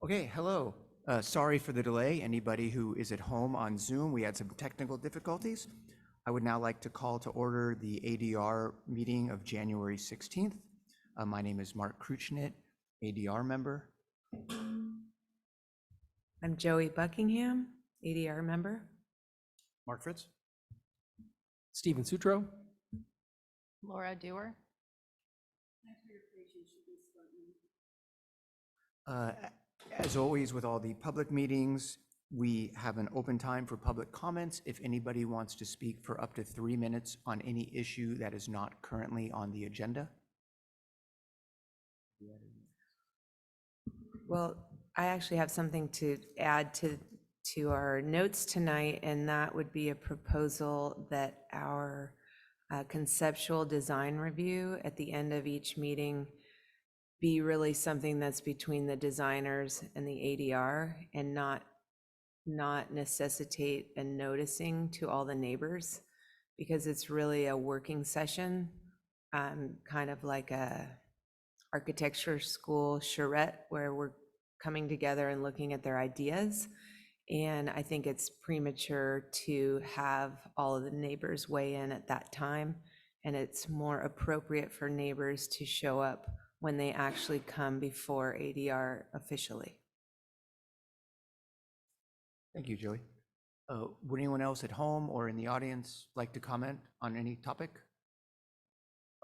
Okay, hello. Sorry for the delay. Anybody who is at home on Zoom, we had some technical difficulties. I would now like to call to order the ADR meeting of January 16th. My name is Mark Kruchnit, ADR member. I'm Joey Buckingham, ADR member. Mark Fritz. Stephen Sutro. Laura Dewar. As always with all the public meetings, we have an open time for public comments. If anybody wants to speak for up to 3 minutes on any issue that is not currently on the agenda. Well, I actually have something to add to our notes tonight, and that would be a proposal that our conceptual design review at the end of each meeting be really something that's between the designers and the ADR and not necessitate a noticing to all the neighbors, because it's really a working session, kind of like a architecture school charrette where we're coming together and looking at their ideas. And I think it's premature to have all of the neighbors weigh in at that time. And it's more appropriate for neighbors to show up when they actually come before ADR officially. Thank you, Joey. Would anyone else at home or in the audience like to comment on any topic?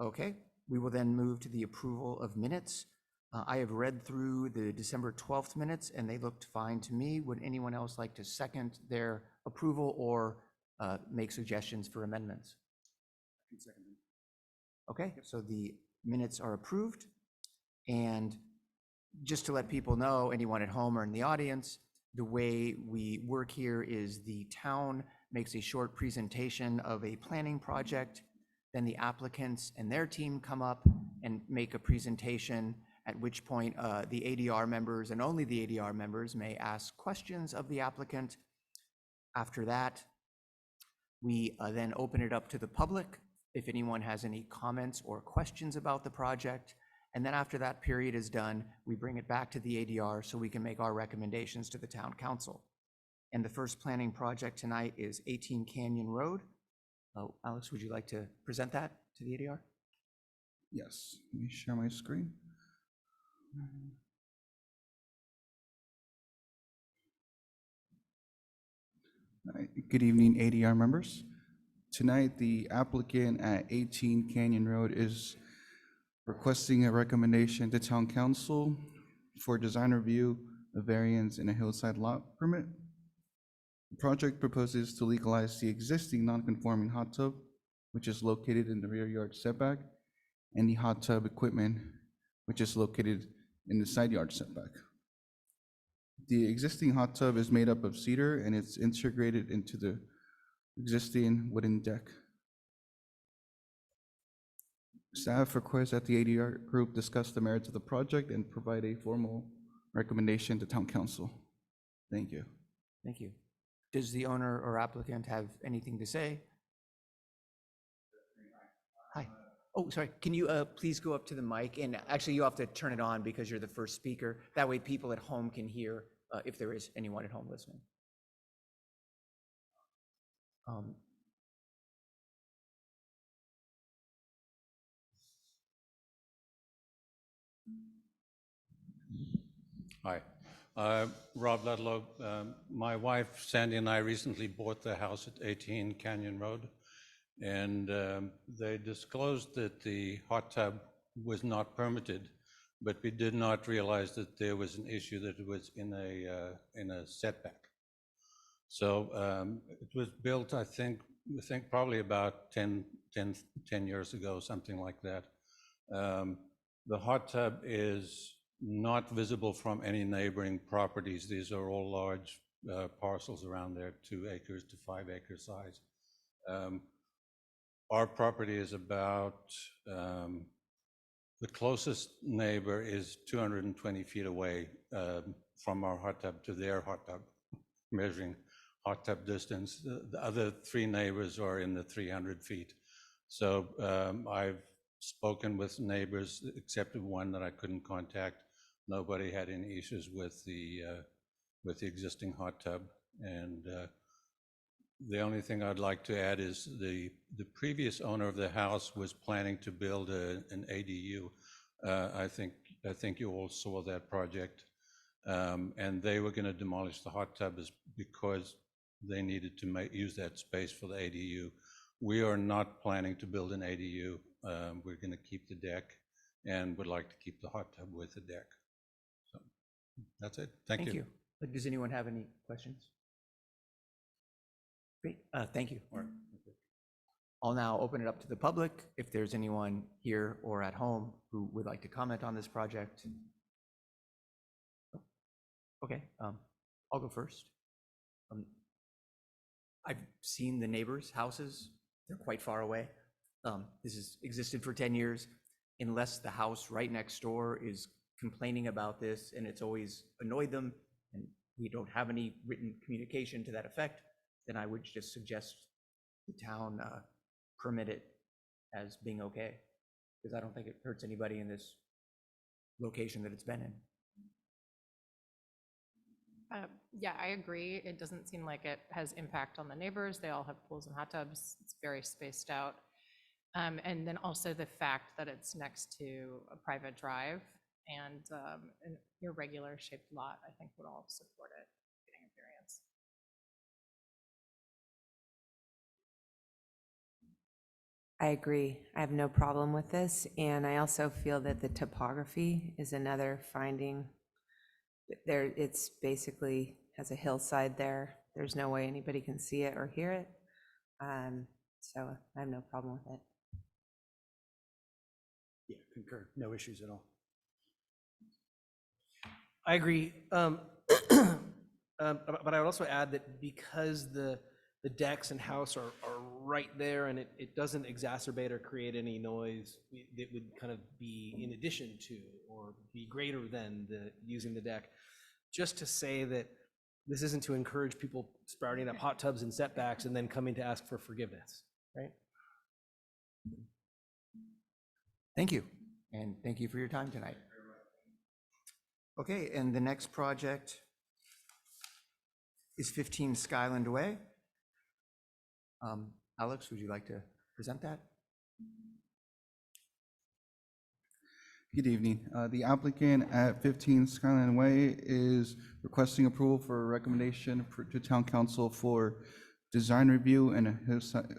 Okay, we will then move to the approval of minutes. I have read through the December 12th minutes and they looked fine to me. Would anyone else like to second their approval or make suggestions for amendments? I can second them. Okay, so the minutes are approved. And just to let people know, anyone at home or in the audience, the way we work here is the town makes a short presentation of a planning project, then the applicants and their team come up and make a presentation, at which point the ADR members and only the ADR members may ask questions of the applicant. After that, we then open it up to the public if anyone has any comments or questions about the project. And then after that period is done, we bring it back to the ADR so we can make our recommendations to the town council. And the first planning project tonight is 18 Canyon Road. Alex, would you like to present that to the ADR? Yes, let me share my screen. Good evening, ADR members. Tonight, the applicant at 18 Canyon Road is requesting a recommendation to town council for design review of variance in a hillside lot permit. The project proposes to legalize the existing non-conforming hot tub, which is located in the rear yard setback, and the hot tub equipment, which is located in the side yard setback. The existing hot tub is made up of cedar and it's integrated into the existing wooden deck. Staff requests that the ADR group discuss the merits of the project and provide a formal recommendation to town council. Thank you. Thank you. Does the owner or applicant have anything to say? Hi. Oh, sorry. Can you please go up to the mic? And actually, you have to turn it on because you're the first speaker. That way people at home can hear if there is anyone at home listening. Hi, Rob Ludlow. My wife Sandy and I recently bought the house at 18 Canyon Road, and they disclosed that the hot tub was not permitted, but we did not realize that there was an issue that it was in a setback. So it was built, I think probably about 10 years ago, something like that. The hot tub is not visible from any neighboring properties. These are all large parcels around there, 2 acres to 5 acre size. Our property is about, the closest neighbor is 220 feet away from our hot tub to their hot tub, measuring hot tub distance. The other 3 neighbors are in the 300 feet. So I've spoken with neighbors, except one that I couldn't contact. nobody had any issues with the existing hot tub. And the only thing I'd like to add is the previous owner of the house was planning to build an ADU. I think you all saw that project. And they were going to demolish the hot tub because they needed to use that space for the ADU. We are not planning to build an ADU. We're going to keep the deck and would like to keep the hot tub with the deck. So that's it. Thank you. Does anyone have any questions? Great, thank you. I'll now open it up to the public. If there's anyone here or at home who would like to comment on this project. Okay, I'll go first. I've seen the neighbors' houses. They're quite far away. This has existed for 10 years. Unless the house right next door is complaining about this and it's always annoyed them and we don't have any written communication to that effect, then I would just suggest the town permit it as being okay, because I don't think it hurts anybody in this location that it's been in. Yeah, I agree. It doesn't seem like it has impact on the neighbors. They all have pools and hot tubs. It's very spaced out. And then also the fact that it's next to a private drive and an irregular shaped lot, I think would all support it getting a variance. I agree. I have no problem with this. And I also feel that the topography is another finding. There, it's basically has a hillside there. There's no way anybody can see it or hear it. So I have no problem with it. Yeah, concur. No issues at all. I agree. But I would also add that because the decks and house are right there and it doesn't exacerbate or create any noise, it would kind of be in addition to or be greater than using the deck. Just to say that this isn't to encourage people sprouting up hot tubs and setbacks and then coming to ask for forgiveness, right? Thank you, and thank you for your time tonight. Okay, and the next project is 15 Skyland Way. Alex, would you like to present that? Good evening. The applicant at 15 Skyline Way is requesting approval for a recommendation to Town Council for design review and a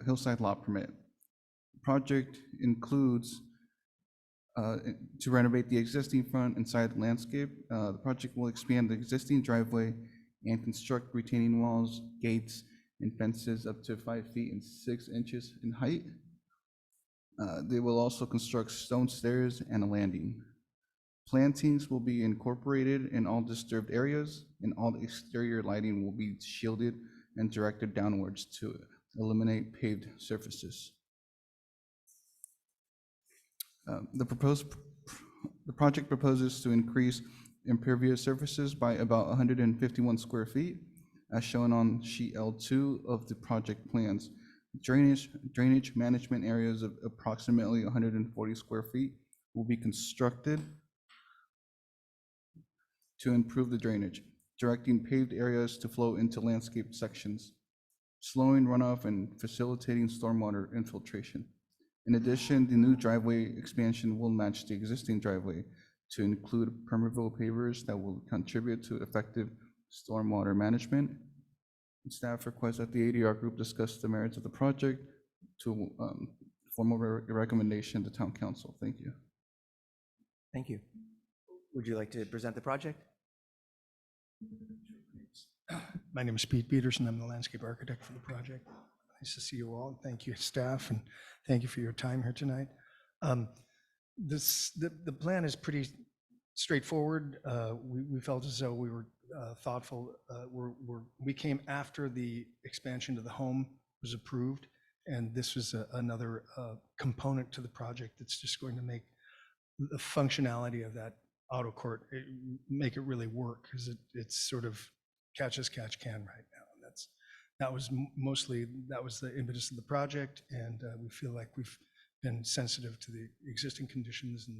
hillside lot permit. The project includes to renovate the existing front and side landscape. The project will expand the existing driveway and construct retaining walls, gates, and fences up to 5 feet and 6 inches in height. They will also construct stone stairs and a landing. Plantings will be incorporated in all disturbed areas, and all the exterior lighting will be shielded and directed downwards to eliminate paved surfaces. The project proposes to increase impervious surfaces by about 151 square feet, as shown on sheet L2 of the project plans. Drainage management areas of approximately 140 square feet will be constructed to improve the drainage, directing paved areas to flow into landscape sections, slowing runoff and facilitating stormwater infiltration. In addition, the new driveway expansion will match the existing driveway to include permeable pavers that will contribute to effective stormwater management. Staff requests that the ADR group discuss the merits of the project to form a recommendation to Town Council. Thank you. Thank you. Would you like to present the project? My name is Pete Peterson. I'm the landscape architect for the project. Nice to see you all. Thank you, staff, and thank you for your time here tonight. The plan is pretty straightforward. We felt as though we were thoughtful. We came after the expansion to the home was approved, and this was another component to the project that's just going to make the functionality of that auto court make it really work, because it's sort of catch as catch can right now. And that was the impetus of the project, and we feel like we've been sensitive to the existing conditions and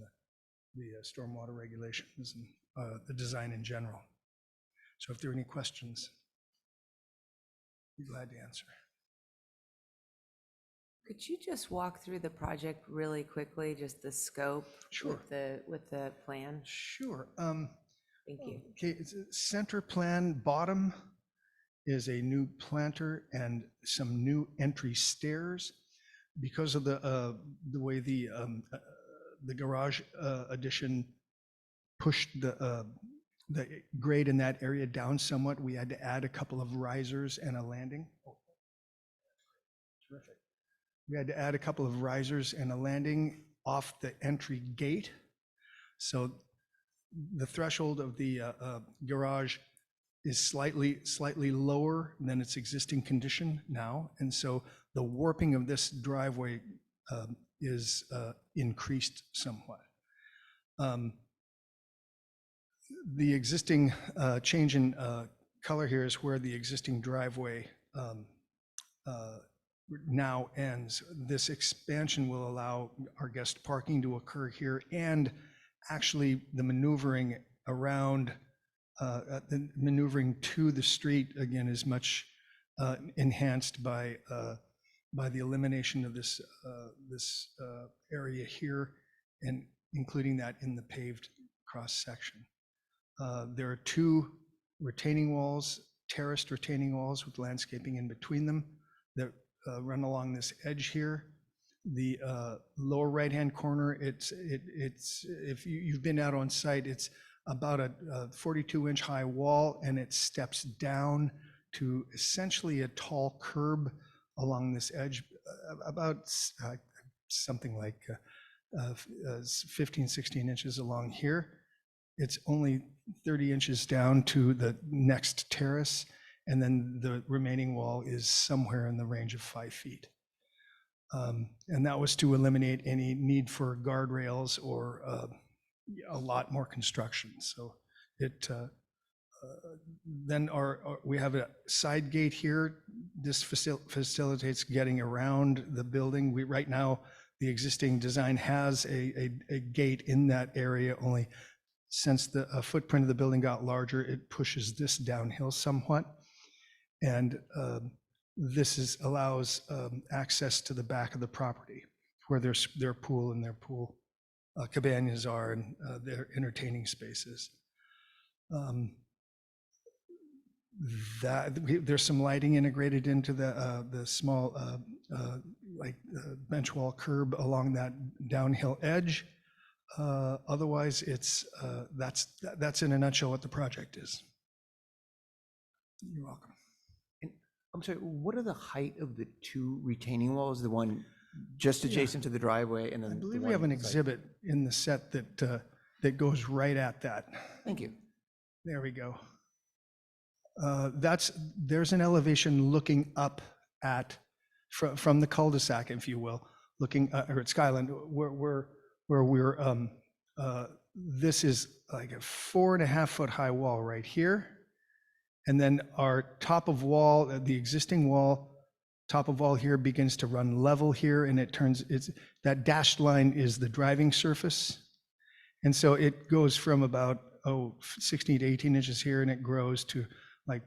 the stormwater regulations, and the design in general. So if there are any questions, be glad to answer. Could you just walk through the project really quickly, just the scope? Sure. With the plan? Sure. Thank you. Okay, it's a center plan, bottom is a new planter and some new entry stairs. Because of the way the garage addition pushed the grade in that area down somewhat, we had to add a couple of risers and a landing. Oh, terrific. We had to add a couple of risers and a landing off the entry gate. So the threshold of the garage is slightly lower than its existing condition now. And so the warping of this driveway is increased somewhat. The existing change in color here is where the existing driveway now ends. This expansion will allow our guest parking to occur here, and actually the maneuvering around, the maneuvering to the street again is much enhanced by the elimination of this area here, and including that in the paved cross section. There are two retaining walls, terraced retaining walls with landscaping in between them that run along this edge here. The lower right-hand corner, it's if you've been out on site, it's about a 42-inch high wall, and it steps down to essentially a tall curb along this edge, about something like 15, 16 inches along here. It's only 30 inches down to the next terrace, and then the remaining wall is somewhere in the range of 5 feet. And that was to eliminate any need for guardrails or a lot more construction. So it then we have a side gate here. This facilitates getting around the building. Right now, the existing design has a gate in that area, only since the footprint of the building got larger, it pushes this downhill somewhat. And this allows access to the back of the property where their pool and their pool cabanas are, and their entertaining spaces. There's some lighting integrated into the small bench wall curb along that downhill edge. Otherwise, that's in a nutshell what the project is. You're welcome. And I'm sorry, what are the height of the two retaining walls? The one just adjacent to the driveway, and then I the believe we one have an beside- exhibit in the set that goes right at that. Thank you. There we go. There's an elevation looking up at from the cul-de-sac, if you will, looking or at Skyland, where we're. This is like a 4.5 foot high wall right here, and then our top of wall, the existing wall, top of wall here begins to run level here, and it turns. That dashed line is the driving surface, and so it goes from about 16 to 18 inches here, and it grows to like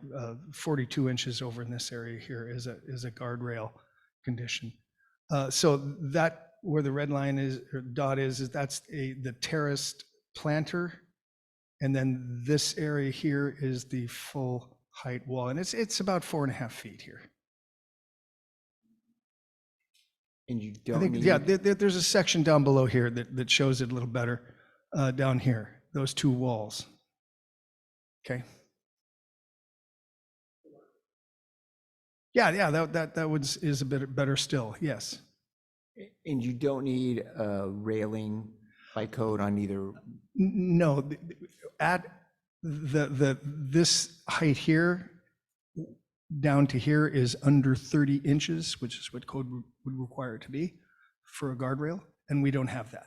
42 inches over in this area here is a guardrail condition. So that where the red line is or dot is that's the terraced planter, and then this area here is the full height wall, and it's about 4.5 feet here. And you I don't think, need. yeah, there's a section down below here that shows it a little better down here, those two walls. Okay. Yeah, that is a bit better still, yes. And you don't need a railing by code on either. No, at this height here, down to here is under 30 inches, which is what code would require it to be for a guardrail, and we don't have that.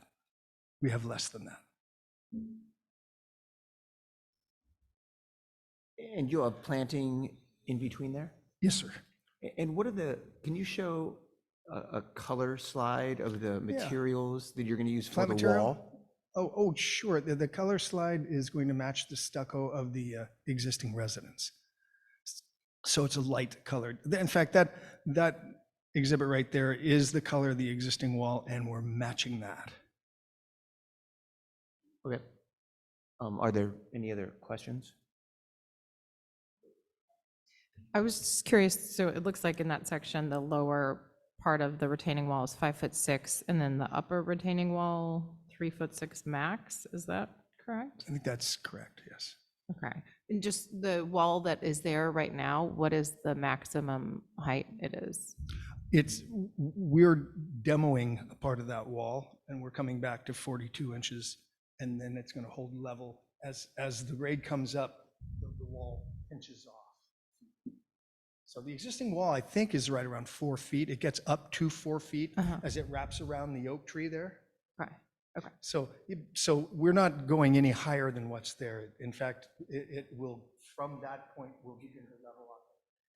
We have less than that. And you'll have planting in between there? Yes, sir. And what are can you show a color slide of the materials that you're going to use for Flat the material? wall? Oh, sure. The color slide is going to match the stucco of the existing residence. So it's a light colored. In fact, that exhibit right there is the color of the existing wall, and we're matching that. Okay. Are there any other questions? I was just curious, so it looks like in that section, the lower part of the retaining wall is 5'6", and then the upper retaining wall, 3'6" max, is that correct? I think that's correct, yes. Okay, and just the wall that is there right now, what is the maximum height it is? We're demoing a part of that wall, and we're coming back to 42 inches, and then it's going to hold level. As the grade comes up, the wall pinches off. So the existing wall, I think, is right around 4 feet. It gets up to 4 feet as it wraps around the oak tree there. Okay, okay, So we're not going any higher than what's there. In fact, it will, from that point, we'll begin to level up.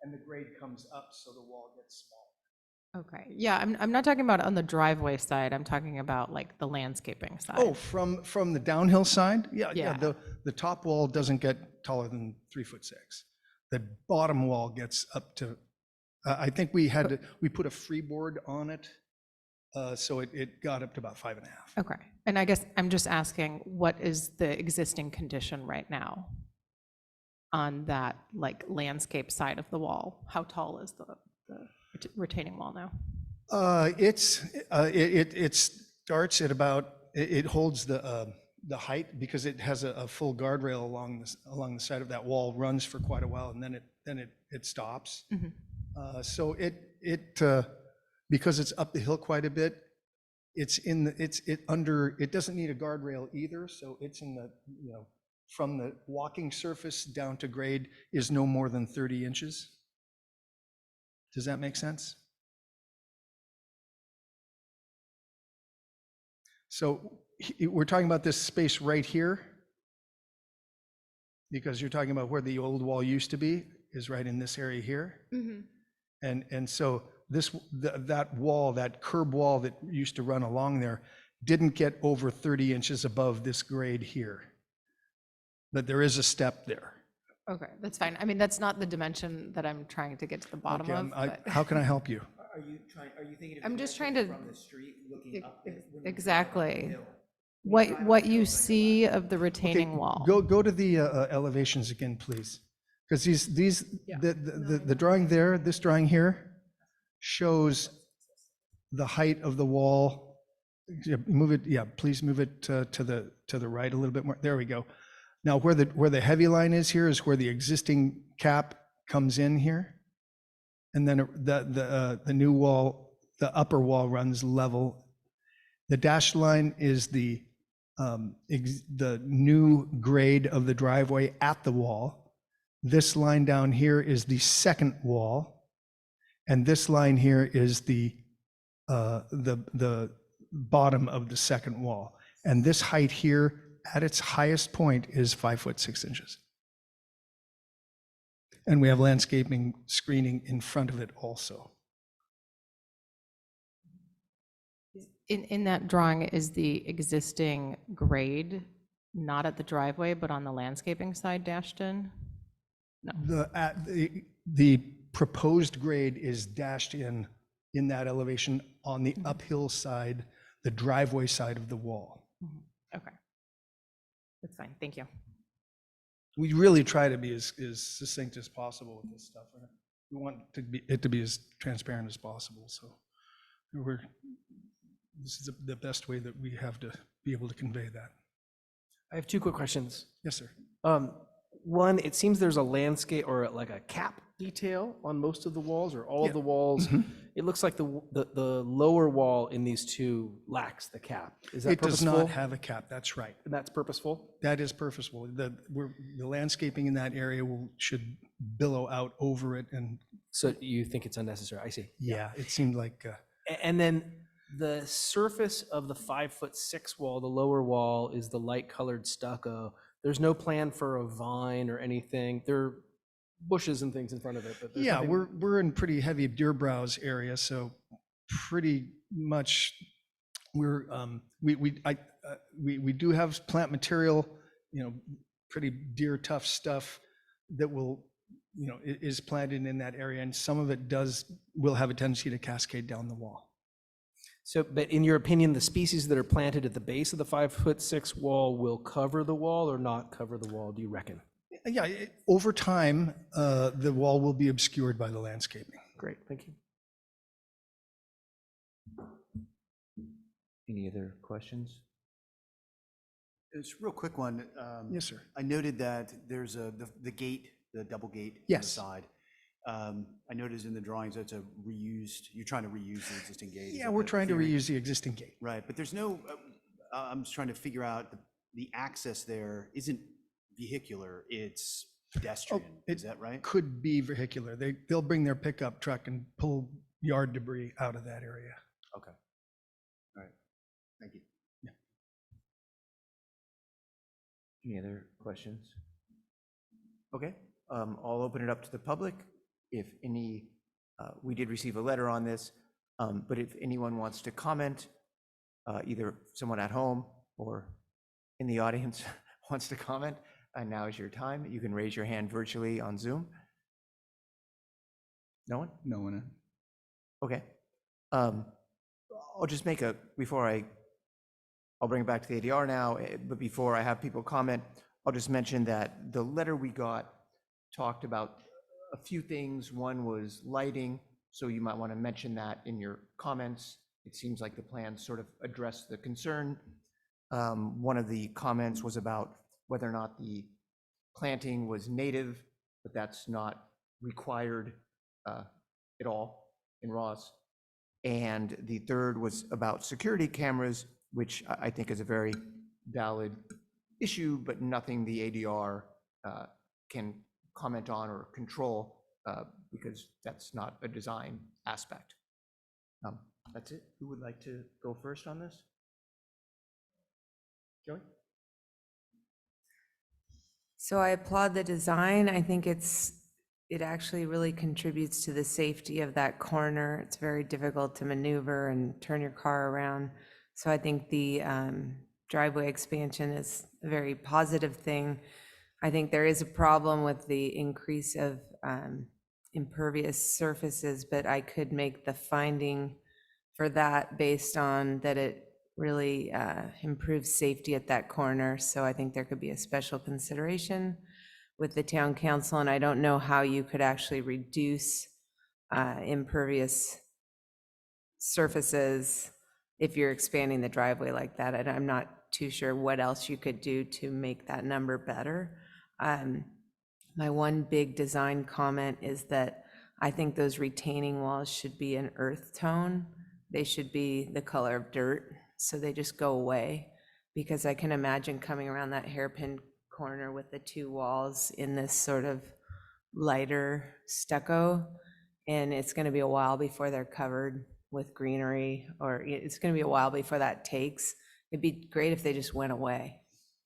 And the grade comes up, so the wall gets smaller. okay. Yeah, I'm not talking about on the driveway side, I'm talking about like the landscaping side. Oh, from the downhill side? Yeah, Yeah. the top wall doesn't get taller than 3'6". The bottom wall gets up to, I think we put a freeboard on it, so it got up to about 5.5. Okay, and I guess I'm just asking, what is the existing condition right now on that like landscape side of the wall? How tall is the retaining wall now? It starts at about, it holds the height because it has a full guardrail along the side of that wall, runs for quite a while, and then it stops. So because it's up the hill quite a bit, it doesn't need a guardrail either, so it's in the, from the walking surface down to grade is no more than 30 inches. Does that make sense? So we're talking about this space right here, because you're talking about where the old wall used to be, is right in this area here. And so that wall, that curb wall that used to run along there, didn't get over 30 inches above this grade here. But there is a step there. Okay, that's fine. I mean, that's not the dimension that I'm trying to get to the bottom Okay, of. but- how can I help you? Are you thinking of? I'm it just from trying to- the street, looking up? Exactly. What you see of the retaining wall. Go to the elevations again, please. Because the drawing there, this drawing here, shows the height of the wall. Yeah, move it, yeah, please move it to the right a little bit more. There we go. Now where the heavy line is here is where the existing cap comes in here. And then the new wall, the upper wall runs level. The dashed line is the new grade of the driveway at the wall. This line down here is the second wall, and this line here is the bottom of the second wall. And this height here, at its highest point, is 5'6" inches. And we have landscaping screening in front of it also. In that drawing, is the existing grade not at the driveway, but on the landscaping side dashed in? The proposed grade is dashed in that elevation on the uphill side, the driveway side of the wall. Okay. That's fine, thank you. We really try to be as succinct as possible with this stuff. We want it to be as transparent as possible. So this is the best way that we have to be able to convey that. I have 2 quick questions. Yes, sir. One, it seems there's a landscape or like a cap detail on most of the walls or all of the walls. It looks like the lower wall in these 2 lacks the cap. Is that It does purposeful? not have a cap, that's right. And that's purposeful? That is purposeful. The landscaping in that area should billow out over it, and So you think it's unnecessary? I see. yeah, it seemed like, And then the surface of the 5'6" wall, the lower wall, is the light colored stucco. There's no plan for a vine or anything. There are bushes and things in front of it, but there's yeah, nothing- we're in pretty heavy deer browse area, so pretty much We're, we do have plant material, pretty deer tough stuff that will, is planted in that area, and some of it will have a tendency to cascade down the wall. So, but in your opinion, the species that are planted at the base of the 5'6" wall will cover the wall or not cover the wall, do you reckon? Yeah, over time, the wall will be obscured by the landscaping. Great, thank you. Any other questions? It's a real quick one. Yes, sir. I noted that there's the gate, the double gate on the Yes. side. I noticed in the drawings that's a reused, you're trying to reuse the existing gate. Is Yeah, that we're the trying to theory? reuse the existing gate. Right, but there's no, I'm just trying to figure out the access there isn't vehicular, it's pedestrian. Is that right? Could be vehicular. They'll bring their pickup truck and pull yard debris out of that area. Okay. All right. Thank you. Any other questions? Okay, I'll open it up to the public. If any, we did receive a letter on this, but if anyone wants to comment, either someone at home or in the audience wants to comment, now is your time. You can raise your hand virtually on Zoom. No one? No one. Okay. I'll just make I'll bring it back to the ADR now, but before I have people comment, I'll just mention that the letter we got talked about a few things. One was lighting, so you might want to mention that in your comments. It seems like the plan sort of addressed the concern. One of the comments was about whether or not the planting was native, but that's not required at all in Ross. And the third was about security cameras, which I think is a very valid issue, but nothing the ADR can comment on or control because that's not a design aspect. That's it. Who would like to go first on this? Joey? So I applaud the design. I think it actually really contributes to the safety of that corner. It's very difficult to maneuver and turn your car around. So I think the driveway expansion is a very positive thing. I think there is a problem with the increase of impervious surfaces, but I could make the finding for that based on that it really improves safety at that corner. So I think there could be a special consideration with the town council, and I don't know how you could actually reduce impervious surfaces if you're expanding the driveway like that. And I'm not too sure what else you could do to make that number better. My one big design comment is that I think those retaining walls should be an earth tone. They should be the color of dirt, so they just go away. Because I can imagine coming around that hairpin corner with the two walls in this sort of lighter stucco, and it's going to be a while before they're covered with greenery, or it's going to be a while before that takes. It'd be great if they just went away,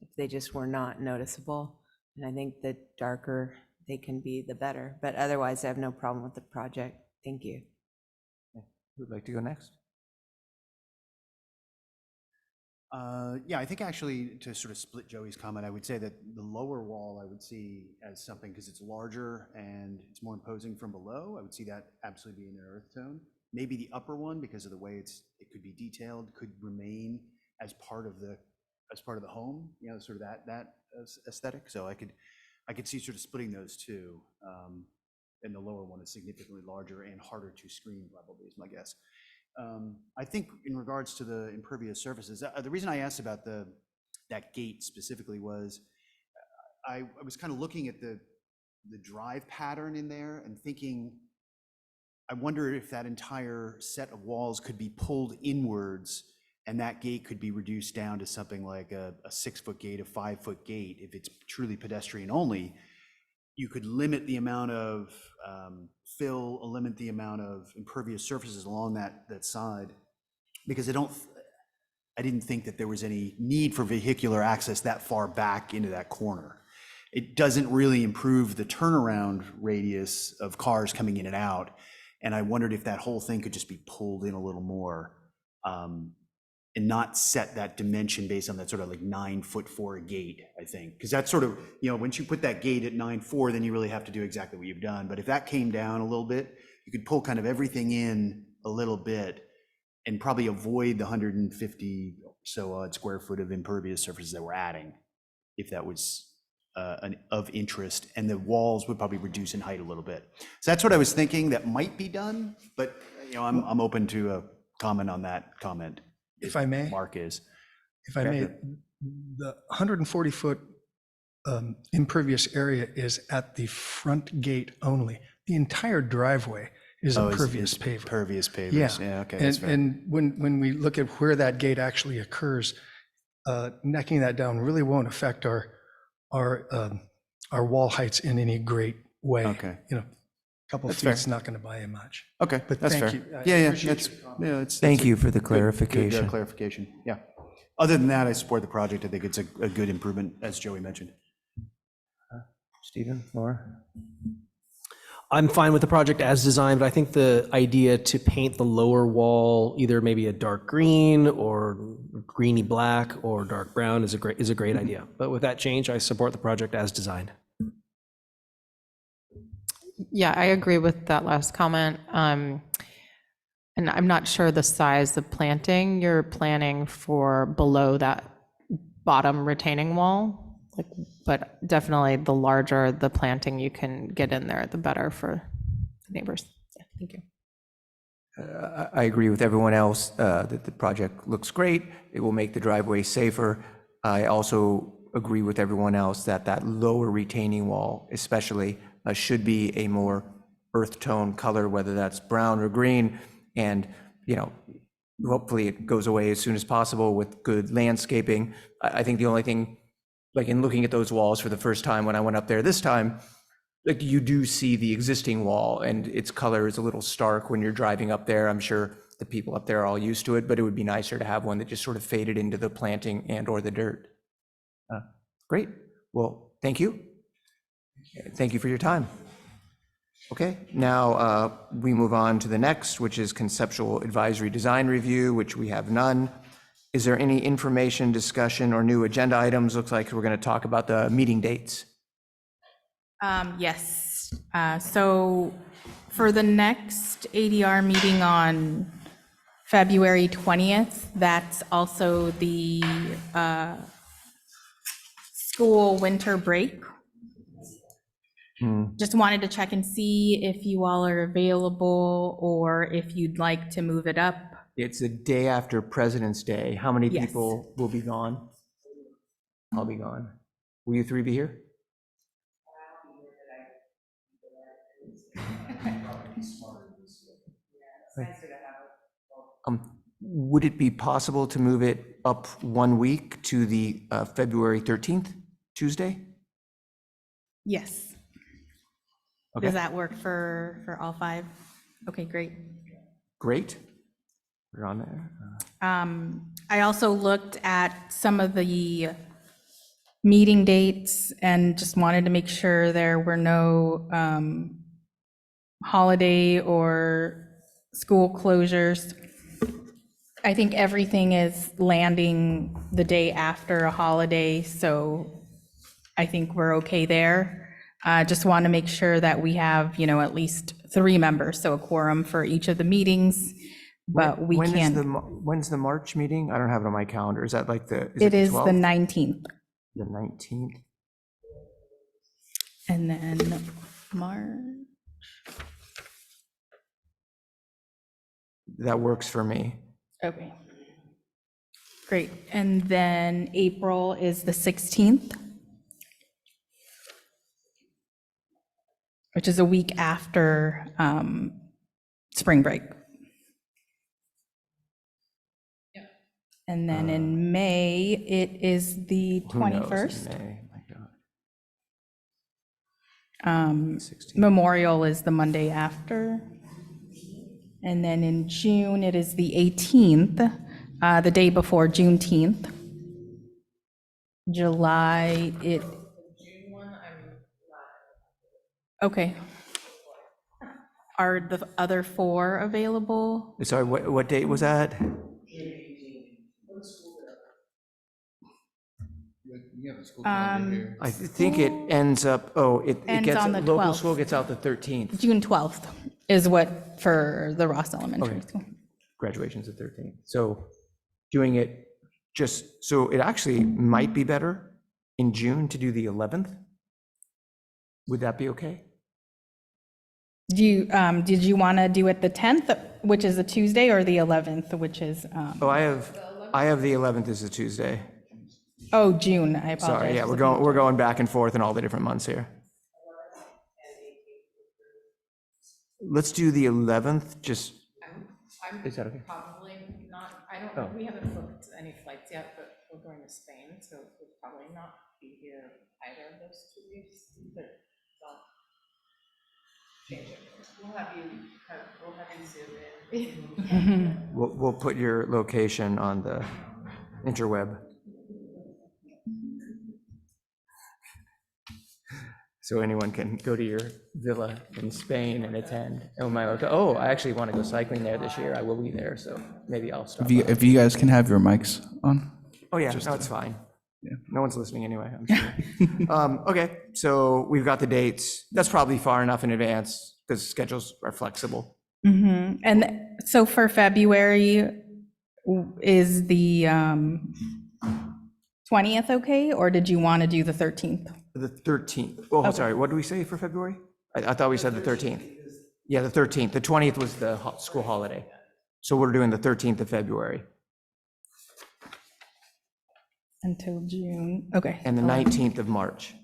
if they just were not noticeable. And I think the darker they can be, the better. But otherwise, I have no problem with the project. Thank you. Who'd like to go next? Yeah, I think actually to sort of split Joey's comment, I would say that the lower wall I would see as something, because it's larger and it's more imposing from below, I would see that absolutely being an earth tone. Maybe the upper one, because of the way it could be detailed, could remain as part of the home, sort of that aesthetic. So I could see sort of splitting those two. And the lower one is significantly larger and harder to screen, probably, is my guess. I think in regards to the impervious surfaces, the reason I asked about that gate specifically was I was kind of looking at the drive pattern in there and thinking, I wonder if that entire set of walls could be pulled inwards and that gate could be reduced down to something like a 6-foot gate, a 5-foot gate. If it's truly pedestrian only, you could limit the amount of fill, limit the amount of impervious surfaces along that side, because I didn't think that there was any need for vehicular access that far back into that corner. It doesn't really improve the turnaround radius of cars coming in and out, and I wondered if that whole thing could just be pulled in a little more. and not set that dimension based on that sort of like 9'4" gate, I think. Because that's sort of, once you put that gate at 9'4", then you really have to do exactly what you've done. But if that came down a little bit, you could pull kind of everything in a little bit and probably avoid the 150 or so odd square foot of impervious surfaces that we're adding, if that was of interest, and the walls would probably reduce in height a little bit. So that's what I was thinking that might be done, but I'm open to a comment on that comment. If I may? Mark is. If I may, the 140-foot impervious area is at the front gate only. The entire driveway is impervious paver. Pervious pavers, yeah, okay, that's fair. And when we look at where that gate actually occurs, necking that down really won't affect our wall heights in any great way. Okay. A couple of That's fair. feet's not going to buy you much. Okay, But that's thank fair. you. I Yeah, appreciate your it's. Thank you for the Good clarification. clarification, yeah. Other than that, I support the project. I think it's a good improvement, as Joey mentioned. Stephen, Laura? I'm fine with the project as designed, but I think the idea to paint the lower wall either maybe a dark green or greeny black or dark brown is a great idea. But with that change, I support the project as designed. Yeah, I agree with that last comment. And I'm not sure the size of planting you're planning for below that bottom retaining wall, but definitely the larger the planting you can get in there, the better for the neighbors. Yeah, thank you. I agree with everyone else that the project looks great. It will make the driveway safer. I also agree with everyone else that that lower retaining wall especially should be a more earth tone color, whether that's brown or green. And, hopefully it goes away as soon as possible with good landscaping. I think the only thing, like in looking at those walls for the first time when I went up there this time, like you do see the existing wall and its color is a little stark when you're driving up there. I'm sure the people up there are all used to it, but it would be nicer to have one that just sort of faded into the planting and or the dirt. Great. Well, thank you. Thank you for your time. Okay, now we move on to the next, which is conceptual advisory design review, which we have none. Is there any information, discussion, or new agenda items? Looks like we're going to talk about the meeting dates. Yes. So for the next ADR meeting on February 20th, that's also the school winter break. Just wanted to check and see if you all are available or if you'd like to move it up. It's the day after President's Day. How many Yes. people will be gone? I'll be gone. Will you three be here? Would it be possible to move it up 1 week to the February 13th, Tuesday? Yes. Okay. Does that work for all five? Okay, great. Great. We're on there. I also looked at some of the meeting dates and just wanted to make sure there were no holiday or school closures. I think everything is landing the day after a holiday, so I think we're okay there. Just want to make sure that we have, at least 3 members, so a quorum for each of the meetings, but we can't. When's the March meeting? I don't have it on my calendar. Is that like the? It is the 12th? 19th, The 19th. and then March. That works for me. Okay. Great. And then April is the 16th, which is a week after spring break. And then in May, it is the Who knows in 21st. May? My God. 16th. Memorial is the Monday after. And then in June, it is the 18th, the day before Juneteenth. July, okay. Are the other 4 available? Sorry, what date was that? I think it ends up, it Ends gets, on the local 12th. school gets out the 13th. June 12th is what, for the Ross Elementary Okay. School. Graduation's the 13th. So doing it so it actually might be better in June to do the 11th. Would that be okay? Did you want to do it the 10th, which is a Tuesday, or the 11th, which is, Oh, I have the 11th as a Tuesday. oh, June, I apologize. Sorry, yeah, we're going back and forth in all the different months here. Let's do the 11th, just, is that okay? Probably not, I don't, Oh. we haven't booked any flights yet, but we're going to Spain, so we'll probably not be here either of those 2 weeks, but don't change it. We'll have you zoom in. We'll put your location on the interweb. So anyone can go to your villa in Spain and attend. Oh, I actually want to go cycling there this year. I will be there, so maybe I'll stop. If you guys can have your mics on. Oh, yeah, no, it's fine. Yeah. No one's listening anyway, I'm sure. Okay, so we've got the dates. That's probably far enough in advance because schedules are flexible. Mhm. And so for February, is the 20th okay, or did you want to do the 13th? The 13th. Oh, sorry, what did we say for February? I thought we said the 13th. Yeah, the 13th. The 20th was the school holiday. So we're doing the 13th of February. Until June, okay. And the 19th of March.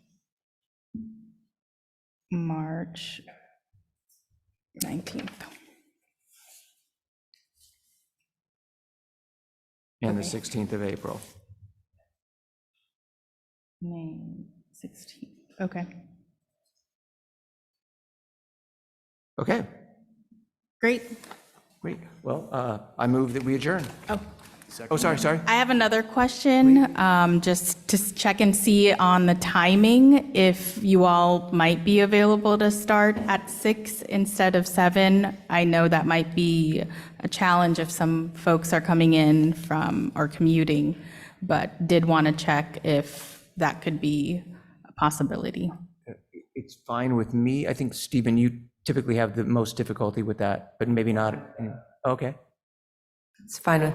March 19th. And the 16th of April. May 16th, okay. Okay, Great. great. Well, I move that we adjourn. Oh, sorry. I have another question, just to check and see on the timing, if you all might be available to start at 6 instead of 7. I know that might be a challenge if some folks are coming in from, or commuting, but did want to check if that could be a possibility. It's fine with me. I think, Stephen, you typically have the most difficulty with that, but maybe not. Okay, It's fine.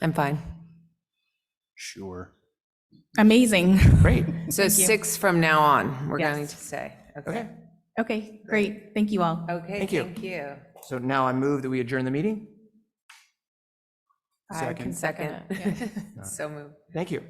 I'm fine. Sure. Amazing. great. So 6 from now on, we're going Yes. to say. Okay, Okay, great. Thank you all. Okay, Thank you. thank you. so now I move that we adjourn the meeting. I can second. Second it, So moved. Thank you.